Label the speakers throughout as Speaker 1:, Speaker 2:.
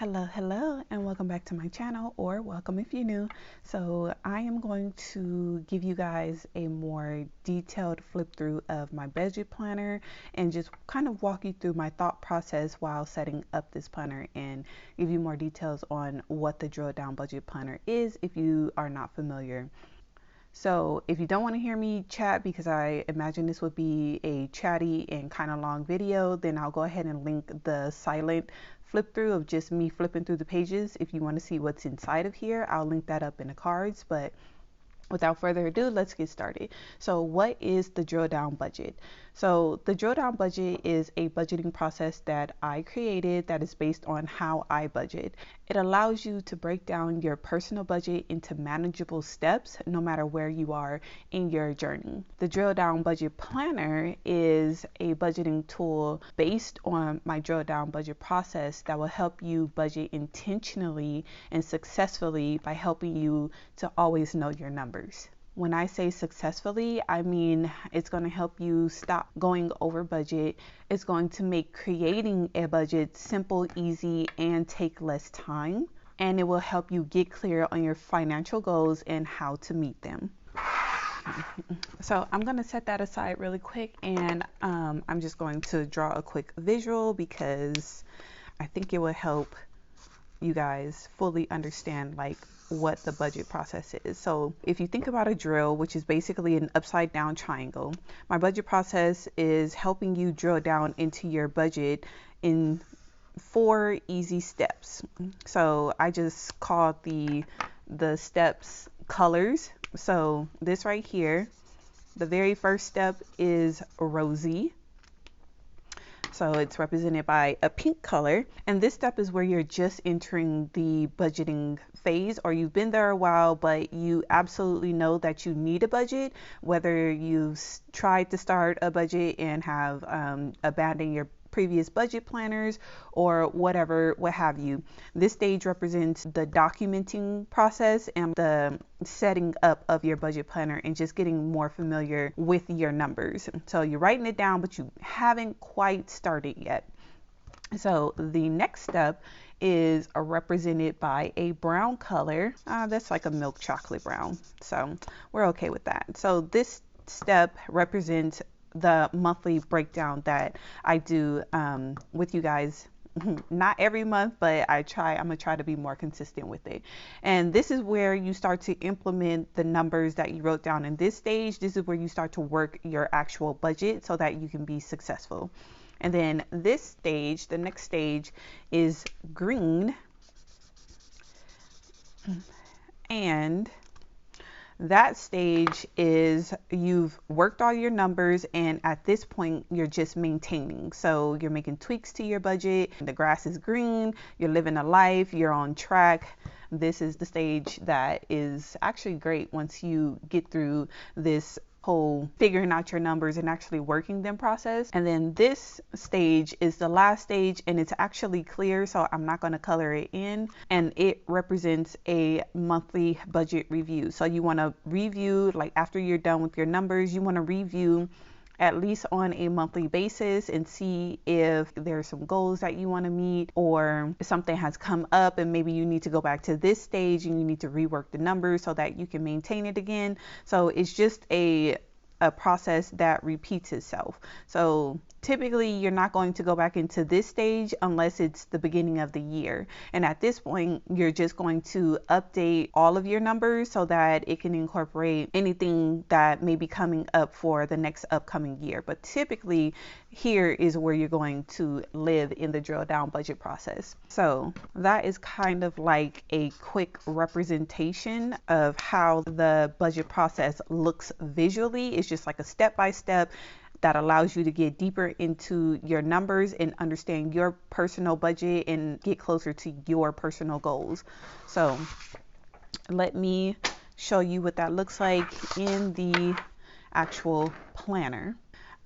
Speaker 1: Hello, and welcome back to my channel, or welcome if you're new. So I am going to give you guys a more detailed flip through of my budget planner and just kind of walk you through my thought process while setting up this planner and give you more details on what the drill down budget planner is if you are not familiar. So if you don't want to hear me chat, because I imagine this would be a chatty and kind of long video, then I'll go ahead and link the silent flip through of just me flipping through the pages. If you want to see what's inside of here, I'll link that up in the cards. But without further ado, let's get started. So what is the drill down budget? So the drill down budget is a budgeting process that I created that is based on how I budget. It allows you to break down your personal budget into manageable steps no matter where you are in your journey. The drill down budget planner is a budgeting tool based on my drill down budget process that will help you budget intentionally and successfully by helping you to always know your numbers. When I say successfully, I mean it's going to help you stop going over budget. It's going to make creating a budget simple, easy, and take less time. And it will help you get clear on your financial goals and how to meet them. So I'm going to set that aside really quick, and I'm just going to draw a quick visual because I think it will help you guys fully understand what the budget process is. So if you think about a drill, which is basically an upside down triangle, my budget process is helping you drill down into your budget in 4 easy steps. So I just called the steps colors. So this right here, the very first step is rosy. So it's represented by a pink color. And this step is where you're just entering the budgeting phase, or you've been there a while, but you absolutely know that you need a budget, whether you've tried to start a budget and have abandoned your previous budget planners or what have you. This stage represents the documenting process and the setting up of your budget planner and just getting more familiar with your numbers. So you're writing it down, but you haven't quite started yet. So the next step is represented by a brown color. That's like a milk chocolate brown. So we're okay with that. So this step represents the monthly breakdown that I do with you guys. Not every month, but I'm gonna try to be more consistent with it. And this is where you start to implement the numbers that you wrote down in this stage. This is where you start to work your actual budget so that you can be successful. And then this stage, the next stage, is green. And that stage is you've worked all your numbers, and at this point you're just maintaining. So you're making tweaks to your budget. The grass is green, you're living a life, you're on track. This is the stage that is actually great once you get through this whole figuring out your numbers and actually working them process. And then this stage is the last stage, and it's actually clear, so I'm not going to color it in, and it represents a monthly budget review. So you want to review, like after you're done with your numbers, you want to review at least on a monthly basis and see if there's some goals that you want to meet, or something has come up and maybe you need to go back to this stage and you need to rework the numbers so that you can maintain it again. So it's just a process that repeats itself. So typically you're not going to go back into this stage unless it's the beginning of the year. And at this point, you're just going to update all of your numbers so that it can incorporate anything that may be coming up for the next upcoming year. But typically here is where you're going to live in the drill down budget process. So that is kind of like a quick representation of how the budget process looks visually. It's just like a step-by-step that allows you to get deeper into your numbers and understand your personal budget and get closer to your personal goals. So let me show you what that looks like in the actual planner.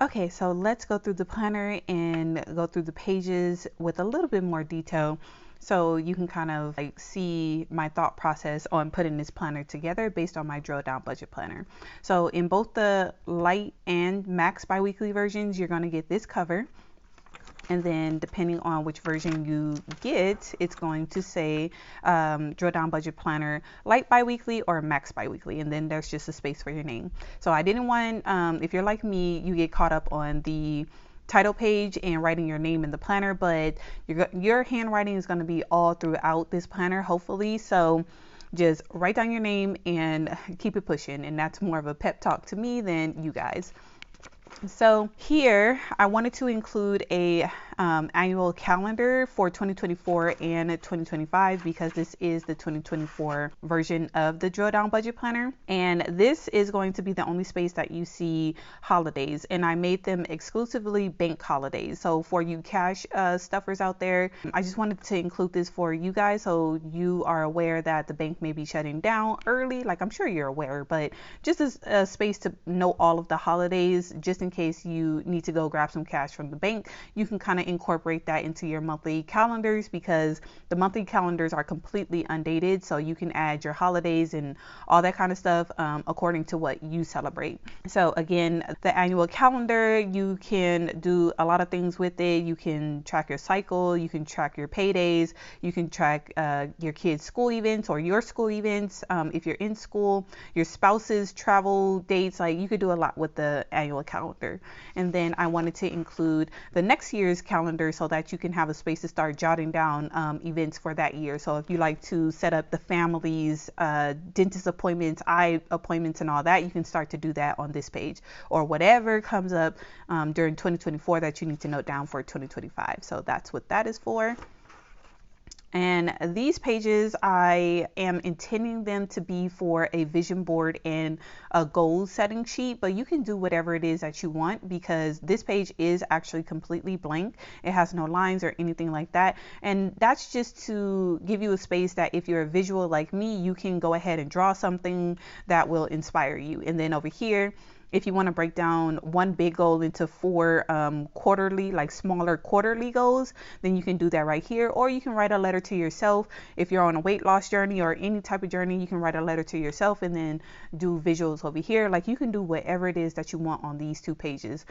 Speaker 1: Okay, so let's go through the planner and go through the pages with a little bit more detail, so you can kind of see my thought process on putting this planner together based on my drill down budget planner. So in both the light and max biweekly versions, you're going to get this cover. And then depending on which version you get, it's going to say Drill Down Budget Planner Light Biweekly or Max Biweekly. And then there's just a space for your name. So I didn't want, if you're like me, you get caught up on the title page and writing your name in the planner, but your handwriting is going to be all throughout this planner, hopefully. So just write down your name and keep it pushing. And that's more of a pep talk to me than you guys. So here I wanted to include a annual calendar for 2024 and 2025 because this is the 2024 version of the Drill Down Budget Planner, and this is going to be the only space that you see holidays, and I made them exclusively bank holidays. So for you cash stuffers out there, I just wanted to include this for you guys so you are aware that the bank may be shutting down early, like I'm sure you're aware, but just as a space to know all of the holidays, just in case you need to go grab some cash from the bank, you can kind of incorporate that into your monthly calendars because the monthly calendars are completely undated. So you can add your holidays and all that kind of stuff according to what you celebrate. So again, the annual calendar, you can do a lot of things with it. You can track your cycle, you can track your paydays, you can track your kids' school events or your school events. If you're in school, your spouse's travel dates, like you could do a lot with the annual calendar. And then I wanted to include the next year's calendar so that you can have a space to start jotting down events for that year. So if you like to set up the family's dentist appointments, eye appointments and all that, you can start to do that on this page, or whatever comes up during 2024 that you need to note down for 2025. So that's what that is for. And these pages, I am intending them to be for a vision board and a goal setting sheet, but you can do whatever it is that you want because this page is actually completely blank. It has no lines or anything like that. And that's just to give you a space that if you're a visual like me, you can go ahead and draw something that will inspire you. And then over here, if you want to break down one big goal into 4 quarterly, like smaller quarterly goals, then you can do that right here. Or you can write a letter to yourself. If you're on a weight loss journey or any type of journey, you can write a letter to yourself and then do visuals over here. Like you can do whatever it is that you want on these 2 pages.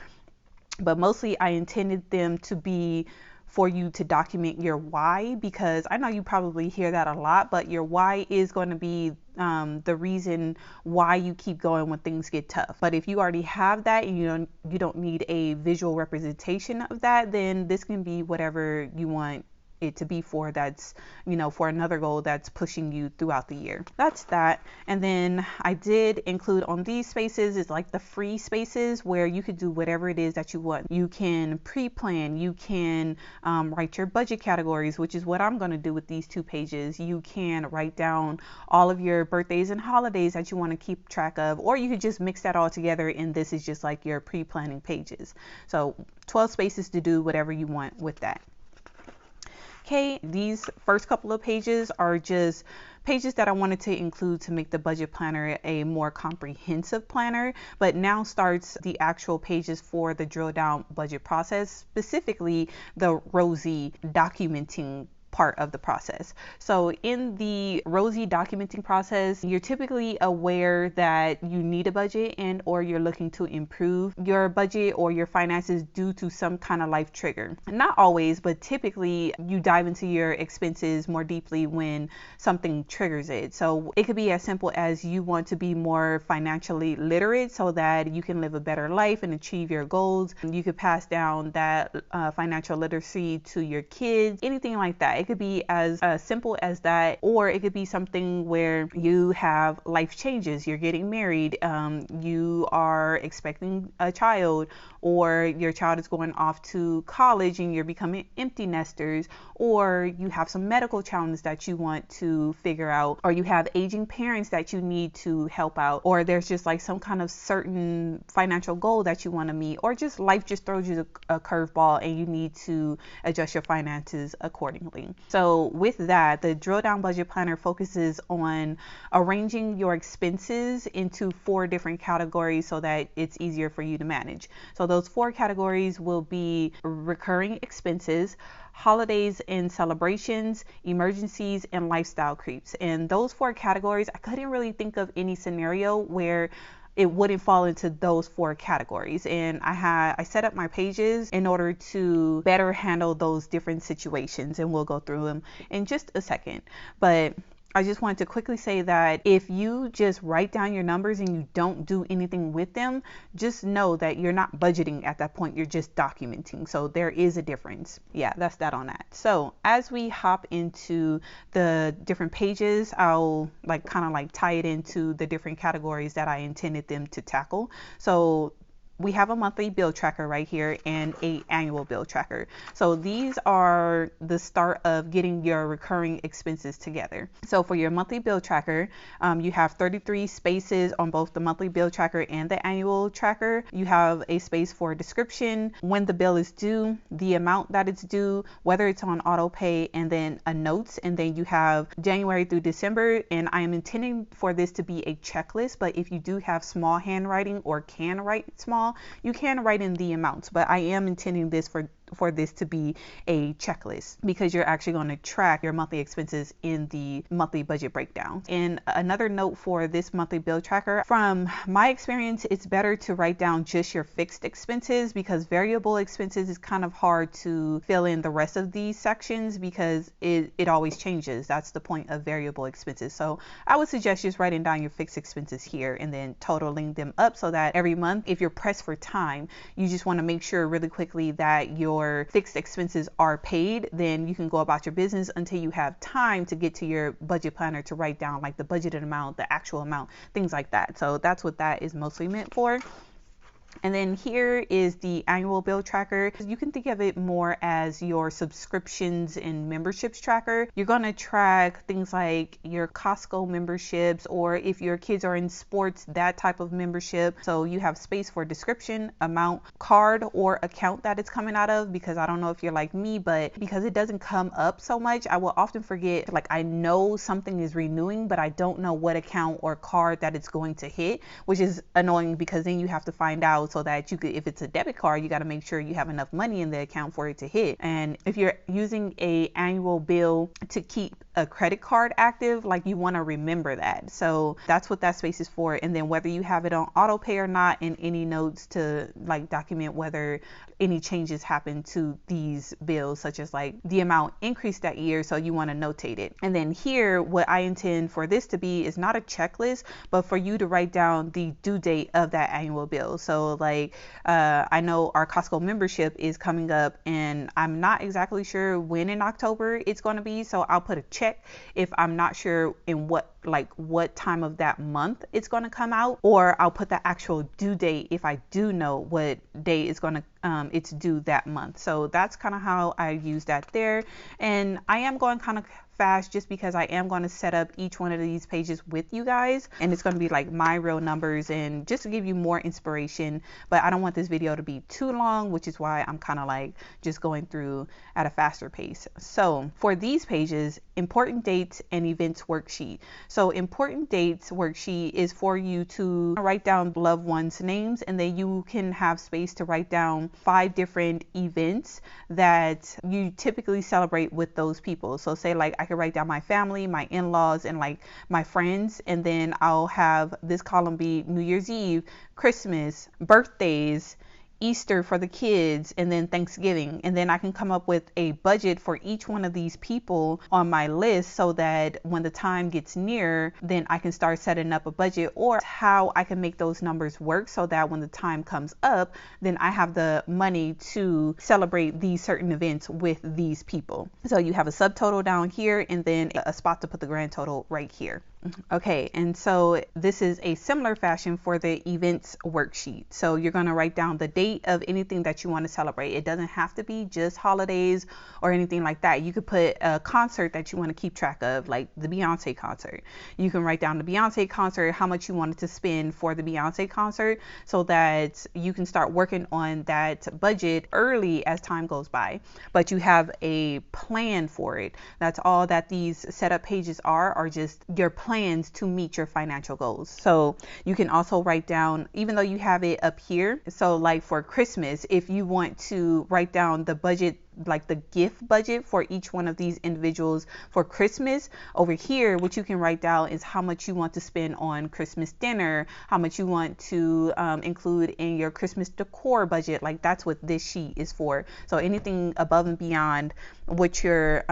Speaker 1: But mostly I intended them to be for you to document your why, because I know you probably hear that a lot, but your why is going to be the reason why you keep going when things get tough. But if you already have that and you don't need a visual representation of that, then this can be whatever you want it to be for, that's for another goal that's pushing you throughout the year. That's that. And then I did include on these spaces is like the free spaces where you could do whatever it is that you want. You can pre-plan, you can write your budget categories, which is what I'm going to do with these 2 pages. You can write down all of your birthdays and holidays that you want to keep track of, or you could just mix that all together and this is just like your pre-planning pages. So 12 spaces to do whatever you want with that. Okay, these first couple of pages are just pages that I wanted to include to make the budget planner a more comprehensive planner, but now starts the actual pages for the drill down budget process, specifically the Rosie documenting part of the process. So in the Rosie documenting process, you're typically aware that you need a budget and or you're looking to improve your budget or your finances due to some kind of life trigger. Not always, but typically you dive into your expenses more deeply when something triggers it. So it could be as simple as you want to be more financially literate so that you can live a better life and achieve your goals. You could pass down that financial literacy to your kids, anything like that. It could be as simple as that, or it could be something where you have life changes. You're getting married, you are expecting a child, or your child is going off to college and you're becoming empty nesters, or you have some medical challenges that you want to figure out, or you have aging parents that you need to help out, or there's just like some kind of certain financial goal that you want to meet, or just life just throws you a curveball and you need to adjust your finances accordingly. So with that, the Drill Down Budget Planner focuses on arranging your expenses into 4 different categories so that it's easier for you to manage. So those 4 categories will be recurring expenses, holidays and celebrations, emergencies, and lifestyle creeps. And those 4 categories, I couldn't really think of any scenario where it wouldn't fall into those 4 categories. And I set up my pages in order to better handle those different situations, and we'll go through them in just a second. But I just wanted to quickly say that if you just write down your numbers and you don't do anything with them, just know that you're not budgeting at that point, you're just documenting. So there is a difference. Yeah, that's that on that. So as we hop into the different pages, I'll kind of tie it into the different categories that I intended them to tackle. So we have a monthly bill tracker right here and a annual bill tracker. So these are the start of getting your recurring expenses together. So for your monthly bill tracker, you have 33 spaces on both the monthly bill tracker and the annual tracker. You have a space for description, when the bill is due, the amount that it's due, whether it's on auto pay, and then a notes. And then you have January through December. And I am intending for this to be a checklist, but if you do have small handwriting or can write small, you can write in the amounts, but I am intending this for this to be a checklist, because you're actually going to track your monthly expenses in the monthly budget breakdown. And another note for this monthly bill tracker, from my experience, it's better to write down just your fixed expenses, because variable expenses is kind of hard to fill in the rest of these sections, because it always changes. That's the point of variable expenses. So I would suggest just writing down your fixed expenses here and then totaling them up, so that every month, if you're pressed for time, you just want to make sure really quickly that your fixed expenses are paid. Then you can go about your business until you have time to get to your budget planner to write down the budgeted amount, the actual amount, things like that. So that's what that is mostly meant for. And then here is the annual bill tracker. You can think of it more as your subscriptions and memberships tracker. You're going to track things like your Costco memberships, or if your kids are in sports, that type of membership. So you have space for description, amount, card, or account that it's coming out of, because I don't know if you're like me, but because it doesn't come up so much, I will often forget, I know something is renewing, but I don't know what account or card that it's going to hit, which is annoying, because then you have to find out, so that you could, if it's a debit card, you got to make sure you have enough money in the account for it to hit. And if you're using a annual bill to keep a credit card active, you want to remember that. So that's what that space is for. And then whether you have it on auto pay or not, and any notes to document whether any changes happen to these bills, such as the amount increased that year, so you want to notate it. And then here, what I intend for this to be is not a checklist, but for you to write down the due date of that annual bill. So I know our Costco membership is coming up, and I'm not exactly sure when in October it's going to be, so I'll put a check if I'm not sure in what time of that month it's going to come out, or I'll put the actual due date if I do know what day it's going to it's due that month. So that's kind of how I use that there. And I am going kind of fast, just because I am going to set up each one of these pages with you guys, and it's going to be my real numbers, and just to give you more inspiration. But I don't want this video to be too long, which is why I'm kind of just going through at a faster pace. So for these pages, important dates and events worksheet. So important dates worksheet is for you to write down loved ones' names, and then you can have space to write down 5 different events that you typically celebrate with those people. So say I could write down my family, my in-laws, and my friends, and then I'll have this column be New Year's Eve, Christmas, birthdays, Easter for the kids, and then Thanksgiving. And then I can come up with a budget for each one of these people on my list, so that when the time gets near, then I can start setting up a budget, or how I can make those numbers work, so that when the time comes up, then I have the money to celebrate these certain events with these people. So you have a subtotal down here, and then a spot to put the grand total right here. Okay, and so this is a similar fashion for the events worksheet. So you're going to write down the date of anything that you want to celebrate. It doesn't have to be just holidays or anything like that. You could put a concert that you want to keep track of, like the Beyonce concert. You can write down the Beyonce concert, how much you wanted to spend for the Beyonce concert, so that you can start working on that budget early as time goes by. But you have a plan for it. That's all that these setup pages are just your plan plans to meet your financial goals. So you can also write down, even though you have it up here, so like for Christmas, if you want to write down the budget, like the gift budget for each one of these individuals for Christmas, over here what you can write down is how much you want to spend on Christmas dinner, how much you want to include in your Christmas decor budget. Like that's what this sheet is for. So anything above and beyond what your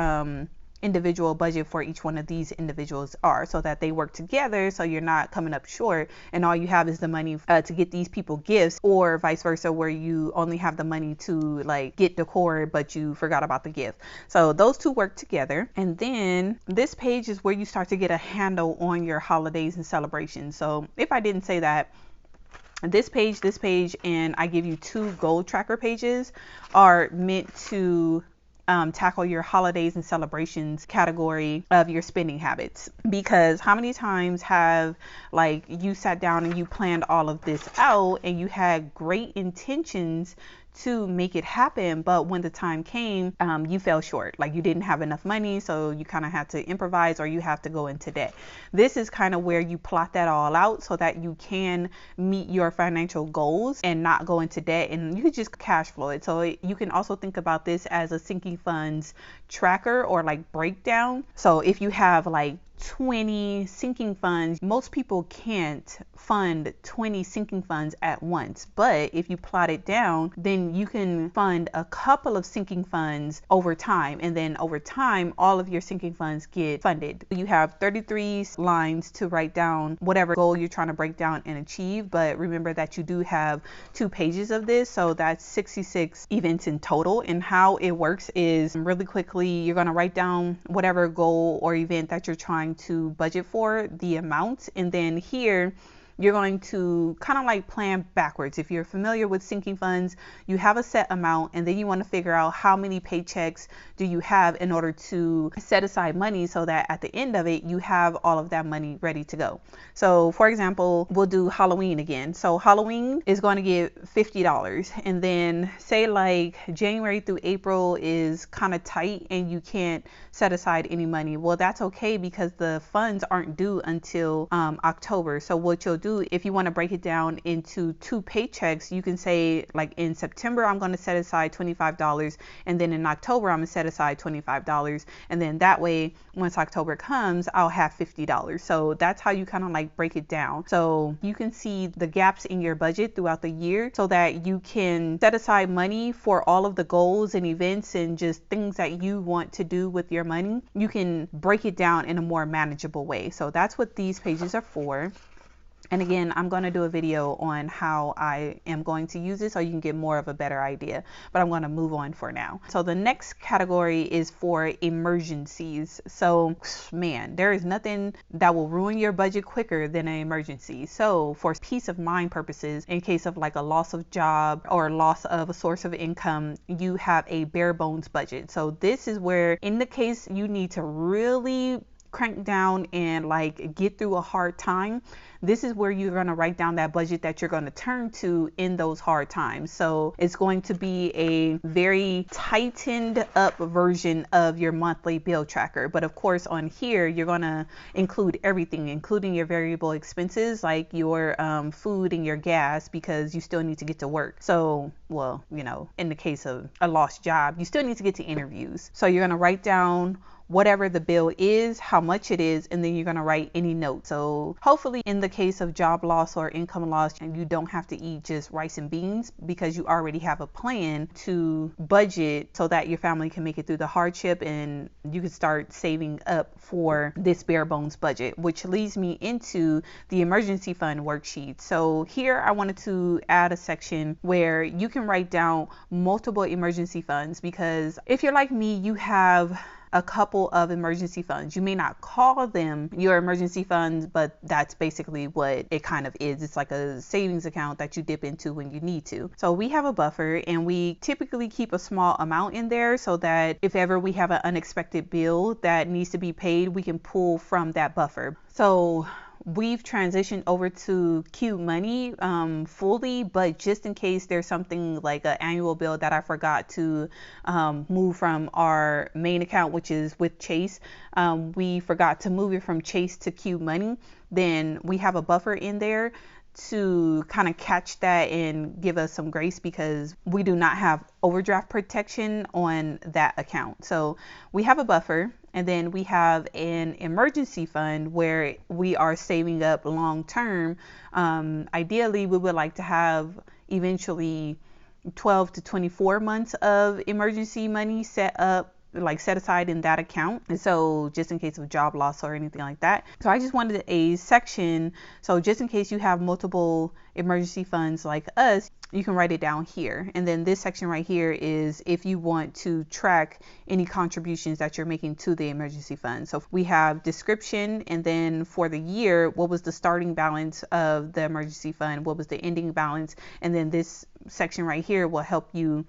Speaker 1: individual budget for each one of these individuals are, so that they work together, so you're not coming up short and all you have is the money to get these people gifts, or vice versa, where you only have the money to like get decor but you forgot about the gift. So those two work together. And then this page is where you start to get a handle on your holidays and celebrations. So if I didn't say that, this page, and I give you 2 goal tracker pages are meant to tackle your holidays and celebrations category of your spending habits. Because how many times have like you sat down and you planned all of this out and you had great intentions to make it happen, but when the time came, you fell short. Like you didn't have enough money, so you kind of had to improvise, or you have to go into debt. This is kind of where you plot that all out so that you can meet your financial goals and not go into debt, and you can just cash flow it. So you can also think about this as a sinking funds tracker or like breakdown. So if you have like 20 sinking funds, most people can't fund 20 sinking funds at once. But if you plot it down, then you can fund a couple of sinking funds over time. And then over time, all of your sinking funds get funded. You have 33 lines to write down whatever goal you're trying to break down and achieve. But remember that you do have 2 pages of this. So that's 66 events in total. And how it works is, really quickly, you're going to write down whatever goal or event that you're trying to budget for, the amount, and then here you're going to kind of like plan backwards. If you're familiar with sinking funds, you have a set amount, and then you want to figure out how many paychecks do you have in order to set aside money so that at the end of it, you have all of that money ready to go. So for example, we'll do Halloween again. So Halloween is going to get $50, and then say like January through April is kind of tight and you can't set aside any money. Well, that's okay, because the funds aren't due until October. So what you'll do, if you want to break it down into 2 paychecks, you can say like in September I'm going to set aside $25, and then in October I'm going to set aside $25, and then that way once October comes I'll have $50. So that's how you kind of like break it down, so you can see the gaps in your budget throughout the year, so that you can set aside money for all of the goals and events and just things that you want to do with your money. You can break it down in a more manageable way. So that's what these pages are for. And again, I'm going to do a video on how I am going to use it so you can get more of a better idea, but I'm going to move on for now. So the next category is for emergencies. So man, there is nothing that will ruin your budget quicker than an emergency. So for peace of mind purposes, in case of like a loss of job or loss of a source of income, you have a bare bones budget. So this is where, in the case you need to really crank down and like get through a hard time, this is where you're going to write down that budget that you're going to turn to in those hard times. So it's going to be a very tightened up version of your monthly bill tracker. But of course on here, you're going to include everything, including your variable expenses like your food and your gas, because you still need to get to work. So, well, you know, in the case of a lost job, you still need to get to interviews. So you're going to write down whatever the bill is, how much it is, and then you're going to write any notes. So hopefully in the case of job loss or income loss, you don't have to eat just rice and beans, because you already have a plan to budget so that your family can make it through the hardship and you can start saving up for this bare bones budget, which leads me into the emergency fund worksheet. So here I wanted to add a section where you can write down multiple emergency funds, because if you're like me, you have a couple of emergency funds. You may not call them your emergency funds, but that's basically what it kind of is. It's like a savings account that you dip into when you need to. So we have a buffer, and we typically keep a small amount in there so that if ever we have an unexpected bill that needs to be paid, we can pull from that buffer. So we've transitioned over to Cube Money fully, but just in case there's something like an annual bill that I forgot to move from our main account, which is with Chase, we forgot to move it from Chase to Cube Money, then we have a buffer in there to kind of catch that and give us some grace, because we do not have overdraft protection on that account. So we have a buffer, and then we have an emergency fund where we are saving up long term. Ideally, we would like to have eventually 12 to 24 months of emergency money set aside in that account, and so just in case of job loss or anything like that. So I just wanted a section, so just in case you have multiple emergency funds like us, you can write it down here. And then this section right here is if you want to track any contributions that you're making to the emergency fund. So we have description, and then for the year, what was the starting balance of the emergency fund, what was the ending balance, and then this section right here will help you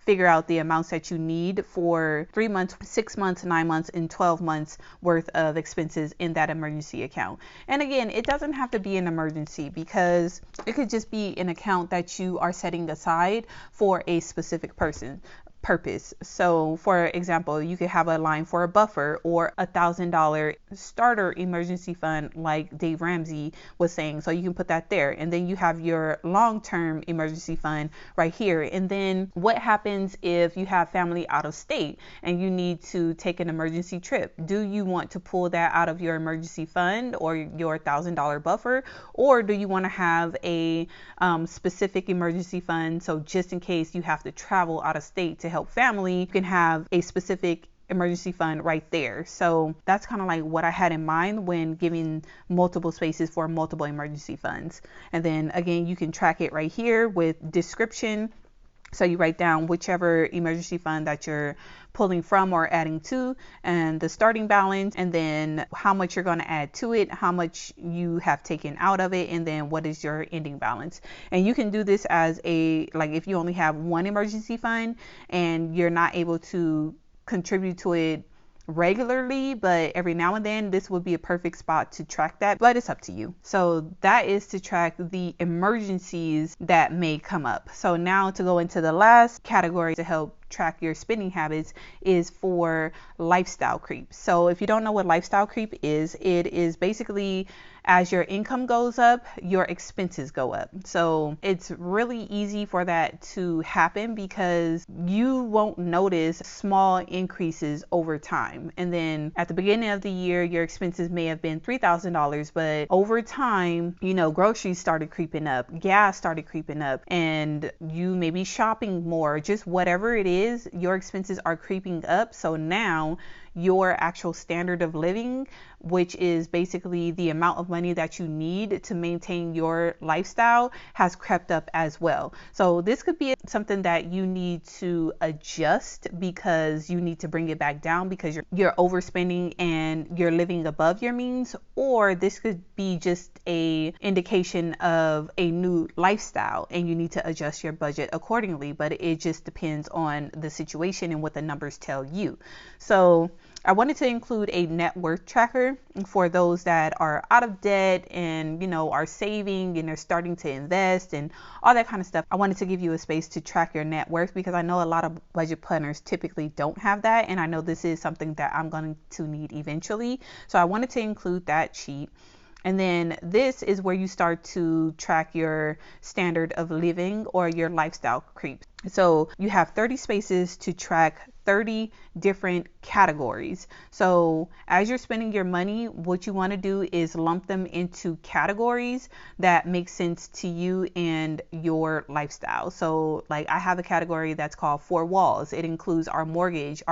Speaker 1: figure out the amounts that you need for 3 months, 6 months, 9 months, and 12 months worth of expenses in that emergency account. And again, it doesn't have to be an emergency, because it could just be an account that you are setting aside for a specific purpose. So for example, you could have a line for a buffer or $1,000 starter emergency fund like Dave Ramsey was saying. So you can put that there, and then you have your long-term emergency fund right here. And then what happens if you have family out of state and you need to take an emergency trip? Do you want to pull that out of your emergency fund or your $1,000 buffer, or do you want to have a specific emergency fund, so just in case you have to travel out of state to help family, you can have a specific emergency fund right there? So that's kind of like what I had in mind when giving multiple spaces for multiple emergency funds. And then again, you can track it right here with description. So you write down whichever emergency fund that you're pulling from or adding to, and the starting balance, and then how much you're going to add to it, how much you have taken out of it, and then what is your ending balance. And you can do this as if you only have one emergency fund and you're not able to contribute to it regularly, but every now and then, this would be a perfect spot to track that, but it's up to you. So that is to track the emergencies that may come up. So now to go into the last category to help track your spending habits is for lifestyle creep. So if you don't know what lifestyle creep is, it is basically as your income goes up, your expenses go up. So it's really easy for that to happen because you won't notice small increases over time. And then at the beginning of the year, your expenses may have been $3,000, but over time, groceries started creeping up, gas started creeping up, and you may be shopping more, just whatever it is, your expenses are creeping up. So now your actual standard of living, which is basically the amount of money that you need to maintain your lifestyle, has crept up as well. So this could be something that you need to adjust because you need to bring it back down because you're overspending and you're living above your means, or this could be just a indication of a new lifestyle and you need to adjust your budget accordingly. But it just depends on the situation and what the numbers tell you. So I wanted to include a net worth tracker for those that are out of debt and, are saving and are starting to invest and all that kind of stuff. I wanted to give you a space to track your net worth because I know a lot of budget planners typically don't have that. And I know this is something that I'm going to need eventually. So I wanted to include that sheet. And then this is where you start to track your standard of living or your lifestyle creep. So you have 30 spaces to track 30 different categories. So as you're spending your money, what you want to do is lump them into categories that make sense to you and your lifestyle. So like I have a category that's called 4 walls. It includes our mortgage,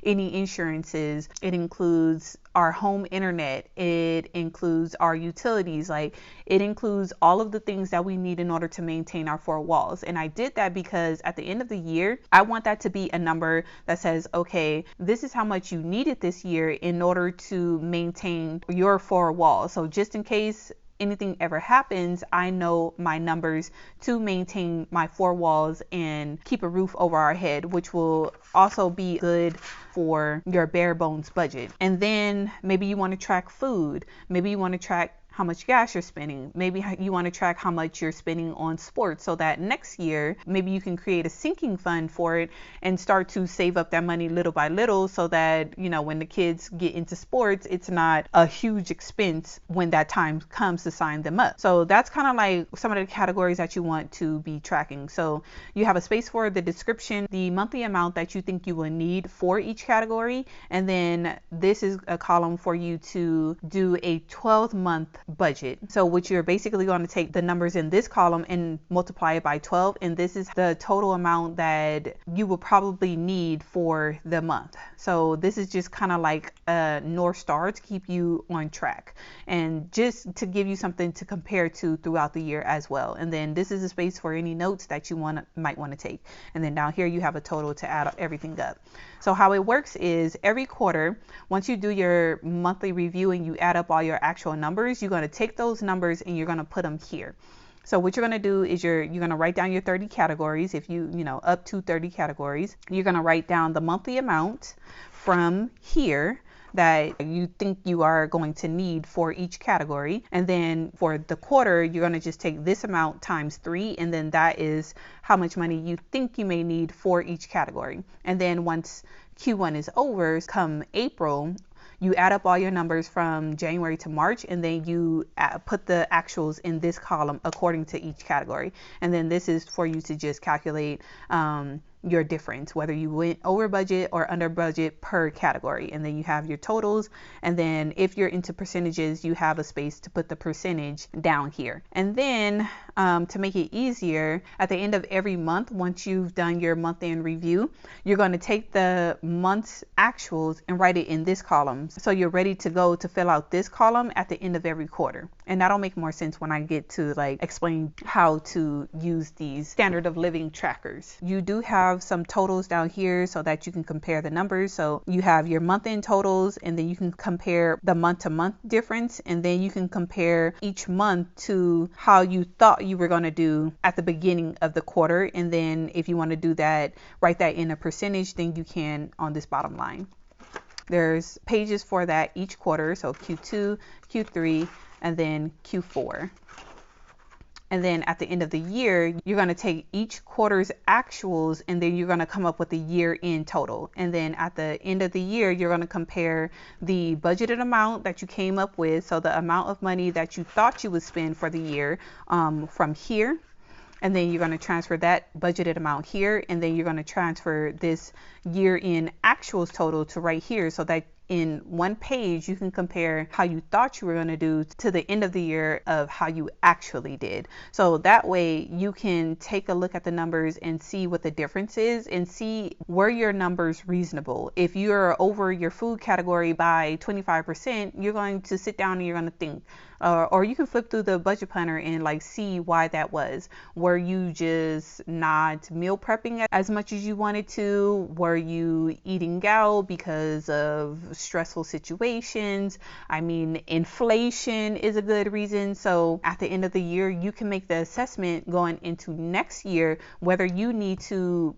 Speaker 1: any insurances. It includes our home internet. It includes our utilities. Like it includes all of the things that we need in order to maintain our 4 walls. And I did that because at the end of the year, I want that to be a number that says, okay, this is how much you needed this year in order to maintain your 4 walls. So just in case anything ever happens, I know my numbers to maintain my 4 walls and keep a roof over our head, which will also be good for your bare bones budget. And then maybe you want to track food. Maybe you want to track how much gas you're spending. Maybe you want to track how much you're spending on sports, so that next year maybe you can create a sinking fund for it and start to save up that money little by little, so that, you know, when the kids get into sports, it's not a huge expense when that time comes to sign them up. So that's kind of like some of the categories that you want to be tracking. So you have a space for the description, the monthly amount that you think you will need for each category, and then this is a column for you to do a 12-month budget. So what you're basically going to take the numbers in this column and multiply it by 12, and this is the total amount that you will probably need for the month. So this is just kind of like a North Star to keep you on track and just to give you something to compare to throughout the year as well. And then this is a space for any notes that you might want to take. And then down here you have a total to add everything up. So how it works is every quarter, once you do your monthly review and you add up all your actual numbers, you're going to take those numbers and you're going to put them here. So what you're going to do is you're going to write down your 30 categories. If you know, up to 30 categories, you're going to write down the monthly amount from here that you think you are going to need for each category. And then for the quarter, you're going to just take this amount times 3, and then that is how much money you think you may need for each category. And then once Q1 is over, come April, you add up all your numbers from January to March, and then you put the actuals in this column according to each category. And then this is for you to just calculate your difference, whether you went over budget or under budget per category. And then you have your totals. And then if you're into percentages, you have a space to put the percentage down here. And then to make it easier, at the end of every month, once you've done your month-end review, you're going to take the month's actuals and write it in this column. So you're ready to go to fill out this column at the end of every quarter. And that'll make more sense when I get to like explain how to use these standard of living trackers. You do have some totals down here so that you can compare the numbers. So you have your month-end totals, and then you can compare the month-to-month difference, and then you can compare each month to how you thought you were going to do at the beginning of the quarter. And then if you want to do that, write that in a percentage, then you can on this bottom line. There's pages for that each quarter, so Q2, Q3, and then Q4. And then at the end of the year, you're going to take each quarter's actuals, and then you're going to come up with the year-end total. And then at the end of the year, you're going to compare the budgeted amount that you came up with, so the amount of money that you thought you would spend for the year, from here. And then you're going to transfer that budgeted amount here, and then you're going to transfer this year-end actuals total to right here, so that in one page you can compare how you thought you were going to do to the end of the year of how you actually did. So that way you can take a look at the numbers and see what the difference is, and see were your numbers reasonable. If you're over your food category by 25%, you're going to sit down and you're going to think, or you can flip through the budget planner and like see why that was. Were you just not meal prepping as much as you wanted to? Were you eating out because of stressful situations? I mean, inflation is a good reason. So at the end of the year, you can make the assessment going into next year whether you need to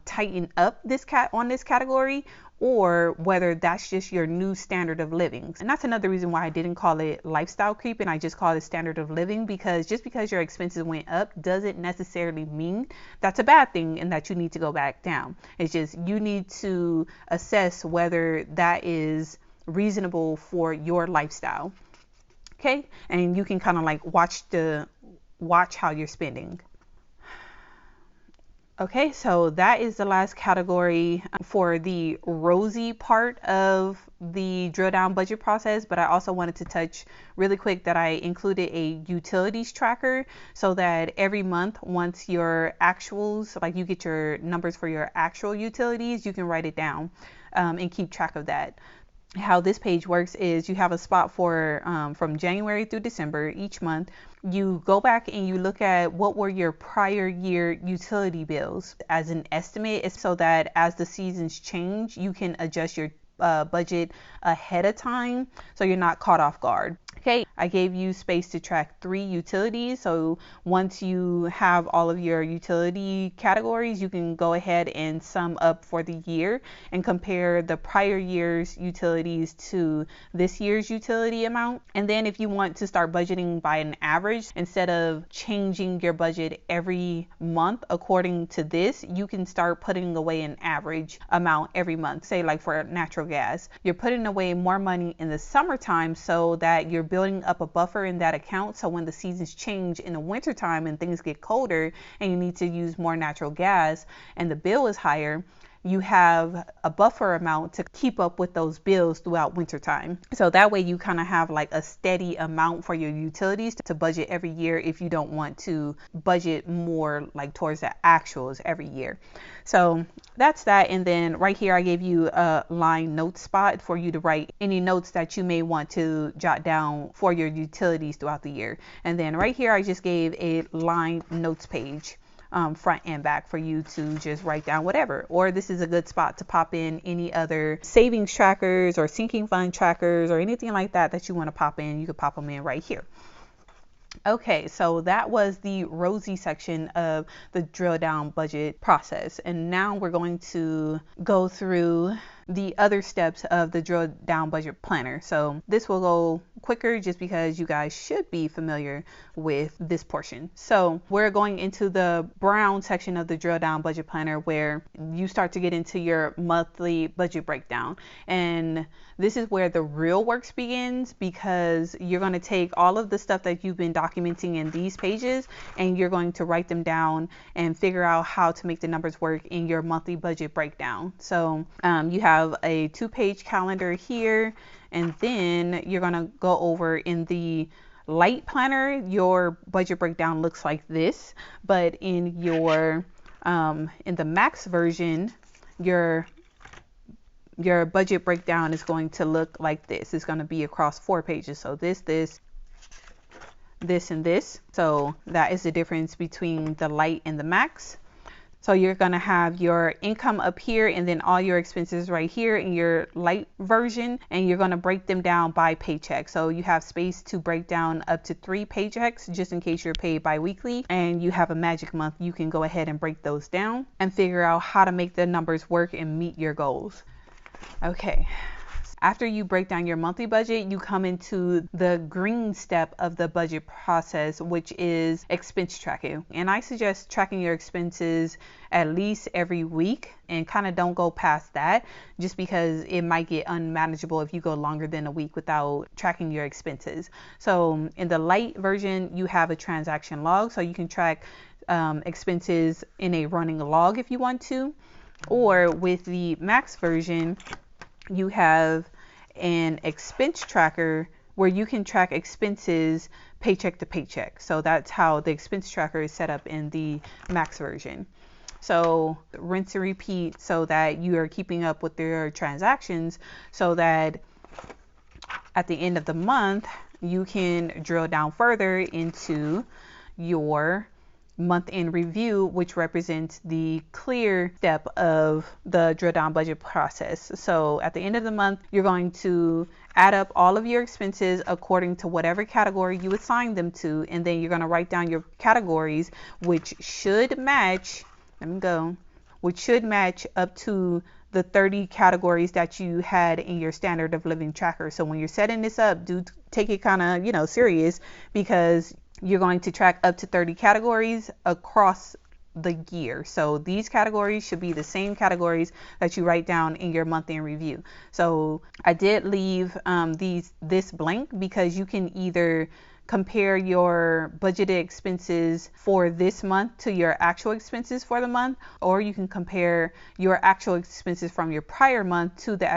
Speaker 1: tighten up this category, or whether that's just your new standard of living. And that's another reason why I didn't call it lifestyle creep, and I just call it standard of living, because just because your expenses went up doesn't necessarily mean that's a bad thing and that you need to go back down. It's just you need to assess whether that is reasonable for your lifestyle. Okay, and you can kind of like watch how you're spending. Okay, so that is the last category for the rosy part of the drill down budget process, but I also wanted to touch really quick that I included a utilities tracker, so that every month, once your actuals, like you get your numbers for your actual utilities, you can write it down and keep track of that. How this page works is you have a spot for from January through December each month. You go back and you look at what were your prior year utility bills as an estimate, so that as the seasons change, you can adjust your budget ahead of time, so you're not caught off guard. Okay, I gave you space to track 3 utilities. So once you have all of your utility categories, you can go ahead and sum up for the year and compare the prior year's utilities to this year's utility amount. And then if you want to start budgeting by an average, instead of changing your budget every month according to this, you can start putting away an average amount every month. Say like for natural gas, you're putting away more money in the summertime so that you're building up a buffer in that account. So when the seasons change in the wintertime and things get colder and you need to use more natural gas and the bill is higher, you have a buffer amount to keep up with those bills throughout wintertime. So that way you kind of have like a steady amount for your utilities to budget every year if you don't want to budget more like towards the actuals every year. So that's that. And then right here, I gave you a line note spot for you to write any notes that you may want to jot down for your utilities throughout the year. And then right here, I just gave a line notes page. Front and back for you to just write down whatever. Or this is a good spot to pop in any other savings trackers or sinking fund trackers or anything like that that you want to pop in. You could pop them in right here. Okay, so that was the rosy section of the drill down budget process. And now we're going to go through the other steps of the drill down budget planner. So this will go quicker just because you guys should be familiar with this portion. So we're going into the brown section of the drill down budget planner where you start to get into your monthly budget breakdown. And this is where the real work begins, because you're going to take all of the stuff that you've been documenting in these pages and you're going to write them down and figure out how to make the numbers work in your monthly budget breakdown. So you have a 2-page calendar here, and then you're going to go over in the light planner. Your budget breakdown looks like this, but in your in the max version, your budget breakdown is going to look like this. It's going to be across 4 pages. So this, and this. So that is the difference between the light and the max. So you're going to have your income up here and then all your expenses right here in your light version, and you're going to break them down by paycheck. So you have space to break down up to 3 paychecks just in case you're paid bi-weekly and you have a magic month. You can go ahead and break those down and figure out how to make the numbers work and meet your goals. Okay. After you break down your monthly budget, you come into the green step of the budget process, which is expense tracking. And I suggest tracking your expenses at least every week and kind of don't go past that, just because it might get unmanageable if you go longer than a week without tracking your expenses. So in the light version, you have a transaction log, so you can track expenses in a running log if you want to. Or with the max version, you have an expense tracker where you can track expenses paycheck to paycheck. So that's how the expense tracker is set up in the max version. So rinse and repeat so that you are keeping up with your transactions, so that at the end of the month, you can drill down further into your month in review, which represents the clear step of the drill down budget process. So at the end of the month, you're going to add up all of your expenses according to whatever category you assign them to, and then you're going to write down your categories, which should match, which should match up to the 30 categories that you had in your standard of living tracker. So when you're setting this up, do take it kind of, serious, because you're going to track up to 30 categories across the year. So these categories should be the same categories that you write down in your month in review. So I did leave this blank because you can either compare your budgeted expenses for this month to your actual expenses for the month, or you can compare your actual expenses from your prior month to the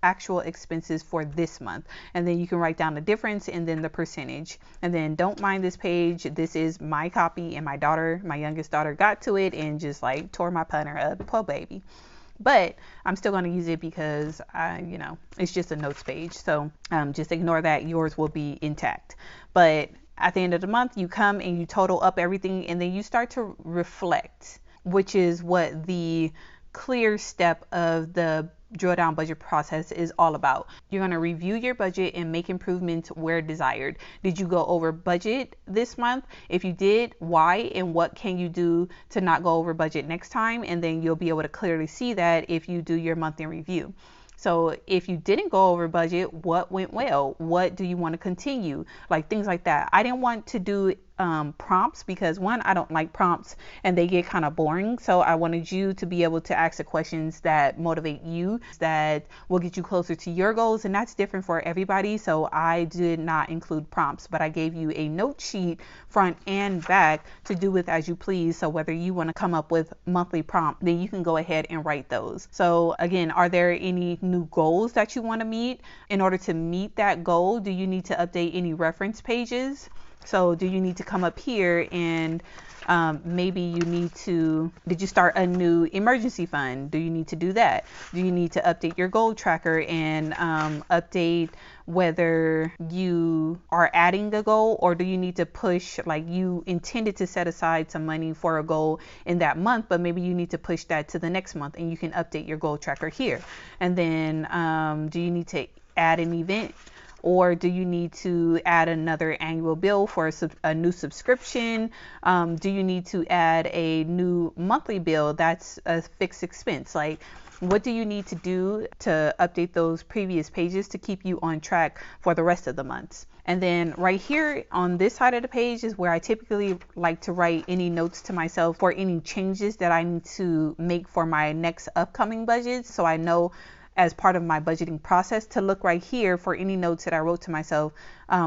Speaker 1: actual expenses for this month, and then you can write down the difference and then the percentage. And then don't mind this page, this is my copy, and my youngest daughter got to it and just like tore my planner up. Poor baby. But I'm still going to use it because it's just a notes page. So just ignore that. Yours will be intact. But at the end of the month, you come and you total up everything, and then you start to reflect, which is what the clear step of the drill down budget process is all about. You're going to review your budget and make improvements where desired. Did you go over budget this month? If you did, why, and what can you do to not go over budget next time? And then you'll be able to clearly see that if you do your monthly review. So if you didn't go over budget, what went well? What do you want to continue? Like things like that. I didn't want to do prompts because one, I don't like prompts and they get kind of boring. So I wanted you to be able to ask the questions that motivate you, that will get you closer to your goals. And that's different for everybody. So I did not include prompts, but I gave you a note sheet front and back to do with as you please. So whether you want to come up with monthly prompt, then you can go ahead and write those. So again, are there any new goals that you want to meet? In order to meet that goal, do you need to update any reference pages? So do you need to come up here and maybe you need to, did you start a new emergency fund? Do you need to do that? Do you need to update your goal tracker and update whether you are adding a goal, or do you need to push, like you intended to set aside some money for a goal in that month, but maybe you need to push that to the next month and you can update your goal tracker here. And then do you need to add an event? Or do you need to add another annual bill for a new subscription? Do you need to add a new monthly bill that's a fixed expense? Like, what do you need to do to update those previous pages to keep you on track for the rest of the months? And then right here on this side of the page is where I typically like to write any notes to myself for any changes that I need to make for my next upcoming budget. So I know as part of my budgeting process to look right here for any notes that I wrote to myself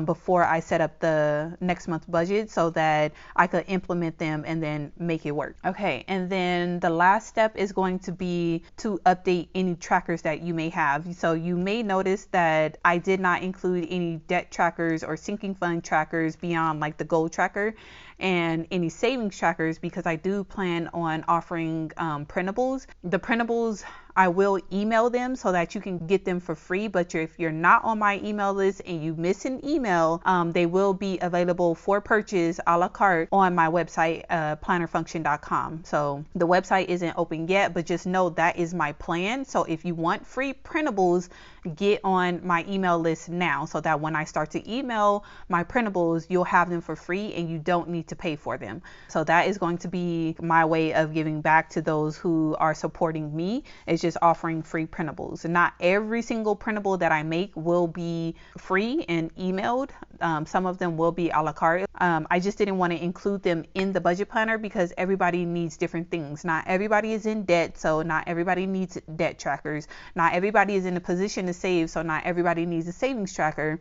Speaker 1: before I set up the next month's budget so that I could implement them and then make it work. Okay, and then the last step is going to be to update any trackers that you may have. So you may notice that I did not include any debt trackers or sinking fund trackers beyond like the goal tracker and any savings trackers, because I do plan on offering printables. The printables, I will email them so that you can get them for free, but if you're not on my email list and you miss an email, they will be available for purchase a la carte on my website, plannerfunction.com. So the website isn't open yet, but just know that is my plan. So if you want free printables, get on my email list now so that when I start to email my printables, you'll have them for free and you don't need to pay for them. So that is going to be my way of giving back to those who are supporting me, is just offering free printables. Not every single printable that I make will be free and emailed. Some of them will be a la carte. I just didn't want to include them in the budget planner because everybody needs different things. Not everybody is in debt, so not everybody needs debt trackers. Not everybody is in a position to save, so not everybody needs a savings tracker.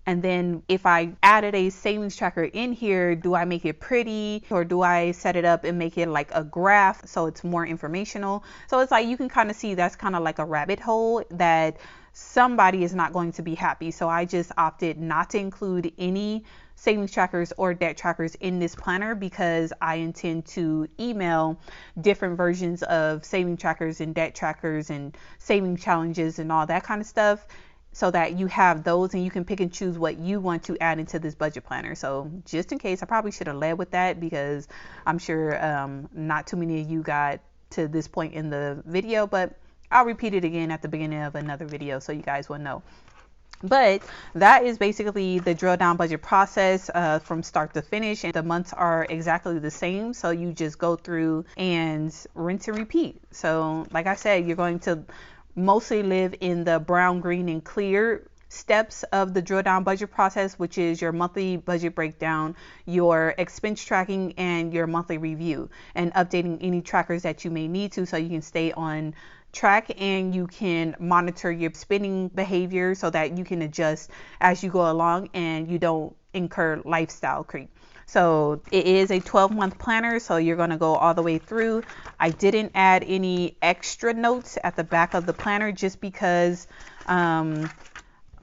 Speaker 1: And then if I added a savings tracker in here, do I make it pretty, or do I set it up and make it like a graph so it's more informational? So it's like you can kind of see that's kind of like a rabbit hole that somebody is not going to be happy. So I just opted not to include any savings trackers or debt trackers in this planner because I intend to email different versions of saving trackers and debt trackers and saving challenges and all that kind of stuff, so that you have those and you can pick and choose what you want to add into this budget planner. So just in case, I probably should have led with that because I'm sure not too many of you got to this point in the video, but I'll repeat it again at the beginning of another video so you guys will know. But that is basically the drill down budget process from start to finish, and the months are exactly the same. So you just go through and rinse and repeat. So like I said, you're going to mostly live in the brown, green, and clear steps of the drill down budget process, which is your monthly budget breakdown, your expense tracking, and your monthly review, and updating any trackers that you may need to so you can stay on track and you can monitor your spending behavior so that you can adjust as you go along and you don't incur lifestyle creep. So it is a 12-month planner, so you're going to go all the way through. I didn't add any extra notes at the back of the planner just because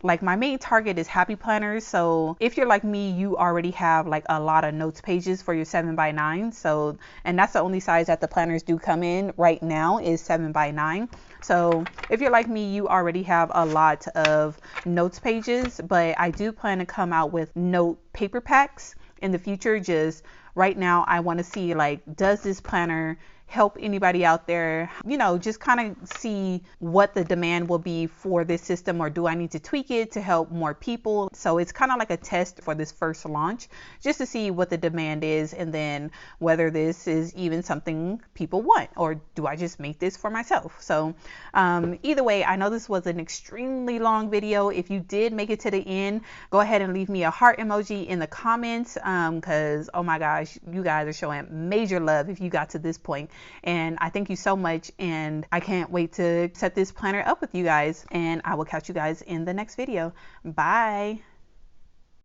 Speaker 1: like my main target is happy planners. So if you're like me, you already have like a lot of notes pages for your 7x9. So, and that's the only size that the planners do come in right now is 7x9. So if you're like me, you already have a lot of notes pages, but I do plan to come out with note paper packs in the future. Just right now, I want to see like, does this planner help anybody out there, you know, just kind of see what the demand will be for this system, or do I need to tweak it to help more people. So it's kind of like a test for this first launch, just to see what the demand is, and then whether this is even something people want, or do I just make this for myself. So either way, I know this was an extremely long video. If you did make it to the end, go ahead and leave me a heart emoji in the comments, because oh my gosh, you guys are showing major love if you got to this point, and I thank you so much, and I can't wait to set this planner up with you guys, and I will catch you guys in the next video. Bye.